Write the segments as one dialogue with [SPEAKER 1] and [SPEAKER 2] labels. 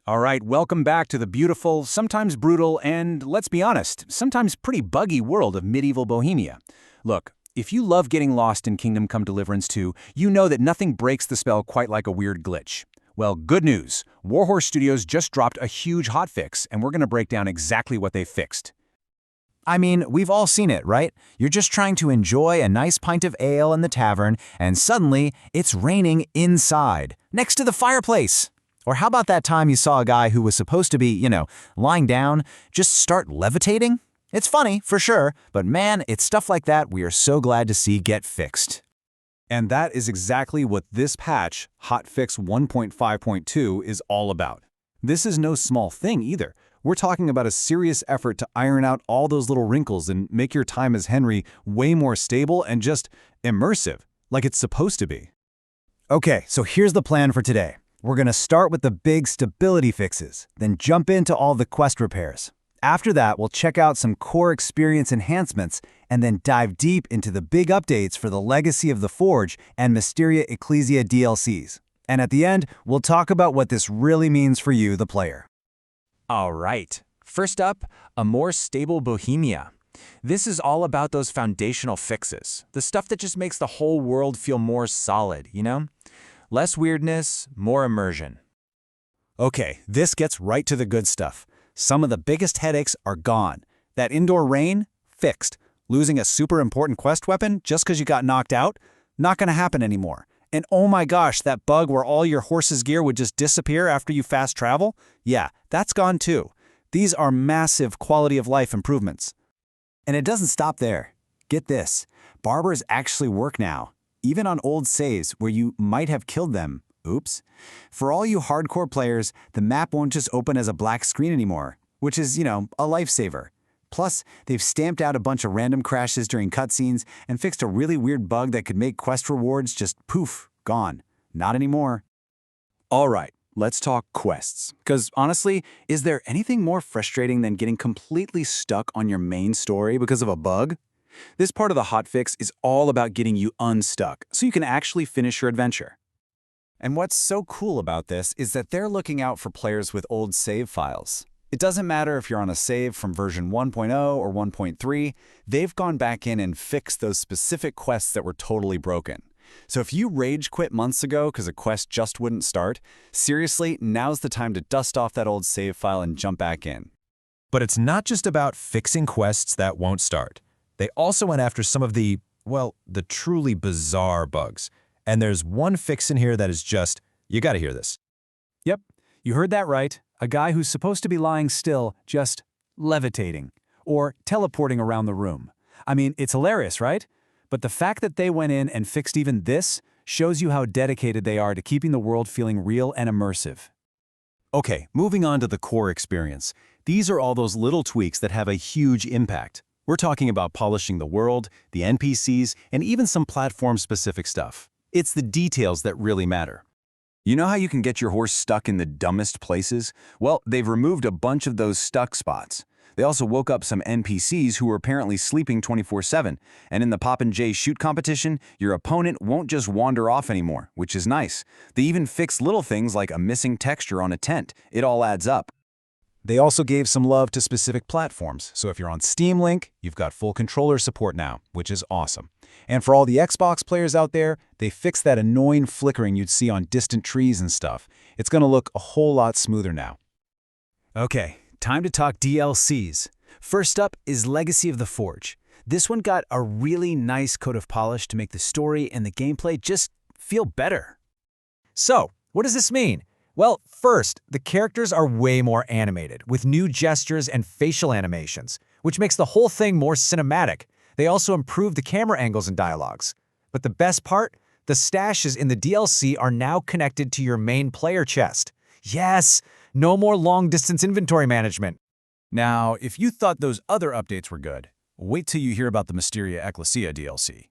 [SPEAKER 1] All right, welcome back to the beautiful, sometimes brutal, and, let's be honest, sometimes pretty buggy world of medieval Bohemia. Look, if you love getting lost in Kingdom Come Deliverance 2, you know that nothing breaks the spell quite like a weird glitch. Well, good news. Warhorse Studios just dropped a huge hotfix, and we're going to break down exactly what they fixed.
[SPEAKER 2] I mean, we've all seen it, right? You're just trying to enjoy a nice pint of ale in the tavern, and suddenly it's raining inside, next to the fireplace. Or how about that time you saw a guy who was supposed to be, lying down, just start levitating? It's funny, for sure, but man, it's stuff like that we are so glad to see get fixed.
[SPEAKER 1] And that is exactly what this patch, Hotfix 1.5.2, is all about. This is no small thing either. We're talking about a serious effort to iron out all those little wrinkles and make your time as Henry way more stable and just immersive, like it's supposed to be.
[SPEAKER 2] Okay, so here's the plan for today. We're going to start with the big stability fixes, then jump into all the quest repairs. After that, we'll check out some core experience enhancements and then dive deep into the big updates for the Legacy of the Forge and Mysteria Ecclesiae DLCs. And at the end, we'll talk about what this really means for you, the player.
[SPEAKER 3] All right. First up, a more stable Bohemia. This is all about those foundational fixes, the stuff that just makes the whole world feel more solid, Less weirdness, more immersion.
[SPEAKER 2] Okay, this gets right to the good stuff. Some of the biggest headaches are gone. That indoor rain? Fixed. Losing a super important quest weapon just because you got knocked out? Not gonna happen anymore. And oh my gosh, that bug where all your horse's gear would just disappear after you fast travel? Yeah, that's gone too. These are massive quality of life improvements. And it doesn't stop there. Get this, barbers actually work now, even on old saves where you might have killed them. Oops. For all you hardcore players, the map won't just open as a black screen anymore, which is, a lifesaver. Plus, they've stamped out a bunch of random crashes during cutscenes and fixed a really weird bug that could make quest rewards just poof, gone. Not anymore.
[SPEAKER 1] All right, let's talk quests. Because honestly, is there anything more frustrating than getting completely stuck on your main story because of a bug? This part of the hotfix is all about getting you unstuck so you can actually finish your adventure.
[SPEAKER 2] And what's so cool about this is that they're looking out for players with old save files. It doesn't matter if you're on a save from version 1.0 or 1.3, they've gone back in and fixed those specific quests that were totally broken. So if you rage quit months ago because a quest just wouldn't start, seriously, now's the time to dust off that old save file and jump back in.
[SPEAKER 4] But it's not just about fixing quests that won't start. They also went after some of the truly bizarre bugs. And there's one fix in here that is just, you gotta hear this.
[SPEAKER 1] Yep, you heard that right. A guy who's supposed to be lying still, just levitating, or teleporting around the room. I mean, it's hilarious, right? But the fact that they went in and fixed even this shows you how dedicated they are to keeping the world feeling real and immersive.
[SPEAKER 2] Okay, moving on to the core experience. These are all those little tweaks that have a huge impact. We're talking about polishing the world, the NPCs, and even some platform-specific stuff. It's the details that really matter.
[SPEAKER 1] You know how you can get your horse stuck in the dumbest places? Well, they've removed a bunch of those stuck spots. They also woke up some NPCs who were apparently sleeping 24/7. And in the Pop and J shoot competition, your opponent won't just wander off anymore, which is nice. They even fixed little things like a missing texture on a tent. It all adds up.
[SPEAKER 2] They also gave some love to specific platforms, so if you're on Steam Link, you've got full controller support now, which is awesome. And for all the Xbox players out there, they fixed that annoying flickering you'd see on distant trees and stuff. It's gonna look a whole lot smoother now. Okay, time to talk DLCs. First up is Legacy of the Forge. This one got a really nice coat of polish to make the story and the gameplay just feel better.
[SPEAKER 3] So, what does this mean? Well, first, the characters are way more animated, with new gestures and facial animations, which makes the whole thing more cinematic. They also improved the camera angles and dialogues. But the best part? The stashes in the DLC are now connected to your main player chest. Yes, no more long-distance inventory management.
[SPEAKER 1] Now, if you thought those other updates were good, wait till you hear about the Mysteria Ecclesiae DLC.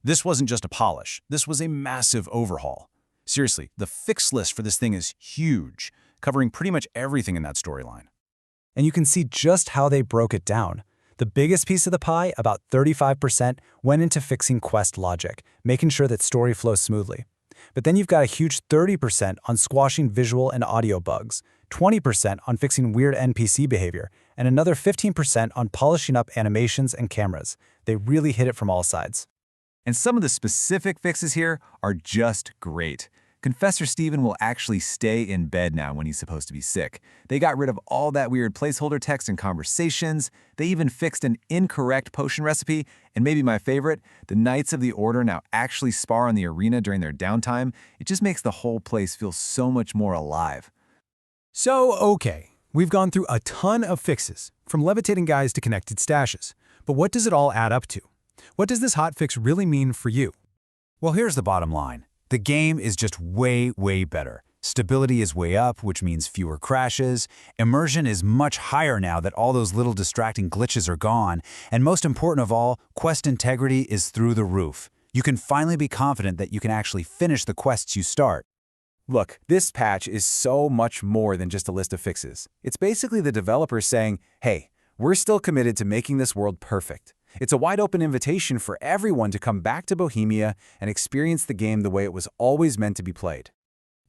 [SPEAKER 1] This wasn't just a polish, this was a massive overhaul. Seriously, the fix list for this thing is huge, covering pretty much everything in that storyline.
[SPEAKER 2] And you can see just how they broke it down. The biggest piece of the pie, about 35%, went into fixing quest logic, making sure that story flows smoothly. But then you've got a huge 30% on squashing visual and audio bugs, 20% on fixing weird NPC behavior, and another 15% on polishing up animations and cameras. They really hit it from all sides.
[SPEAKER 1] And some of the specific fixes here are just great. Confessor Stephen will actually stay in bed now when he's supposed to be sick. They got rid of all that weird placeholder text in conversations. They even fixed an incorrect potion recipe. And maybe my favorite, the Knights of the Order now actually spar in the arena during their downtime. It just makes the whole place feel so much more alive.
[SPEAKER 5] So, okay, we've gone through a ton of fixes, from levitating guys to connected stashes. But what does it all add up to? What does this hotfix really mean for you?
[SPEAKER 2] Well, here's the bottom line. The game is just way, way better. Stability is way up, which means fewer crashes. Immersion is much higher now that all those little distracting glitches are gone. And most important of all, quest integrity is through the roof. You can finally be confident that you can actually finish the quests you start.
[SPEAKER 1] Look, this patch is so much more than just a list of fixes. It's basically the developers saying, hey, we're still committed to making this world perfect. It's a wide-open invitation for everyone to come back to Bohemia and experience the game the way it was always meant to be played.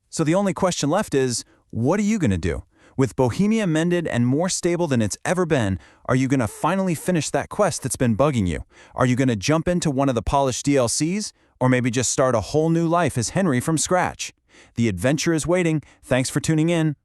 [SPEAKER 2] So the only question left is, what are you going to do? With Bohemia mended and more stable than it's ever been, are you going to finally finish that quest that's been bugging you? Are you going to jump into one of the polished DLCs? Or maybe just start a whole new life as Henry from scratch? The adventure is waiting. Thanks for tuning in.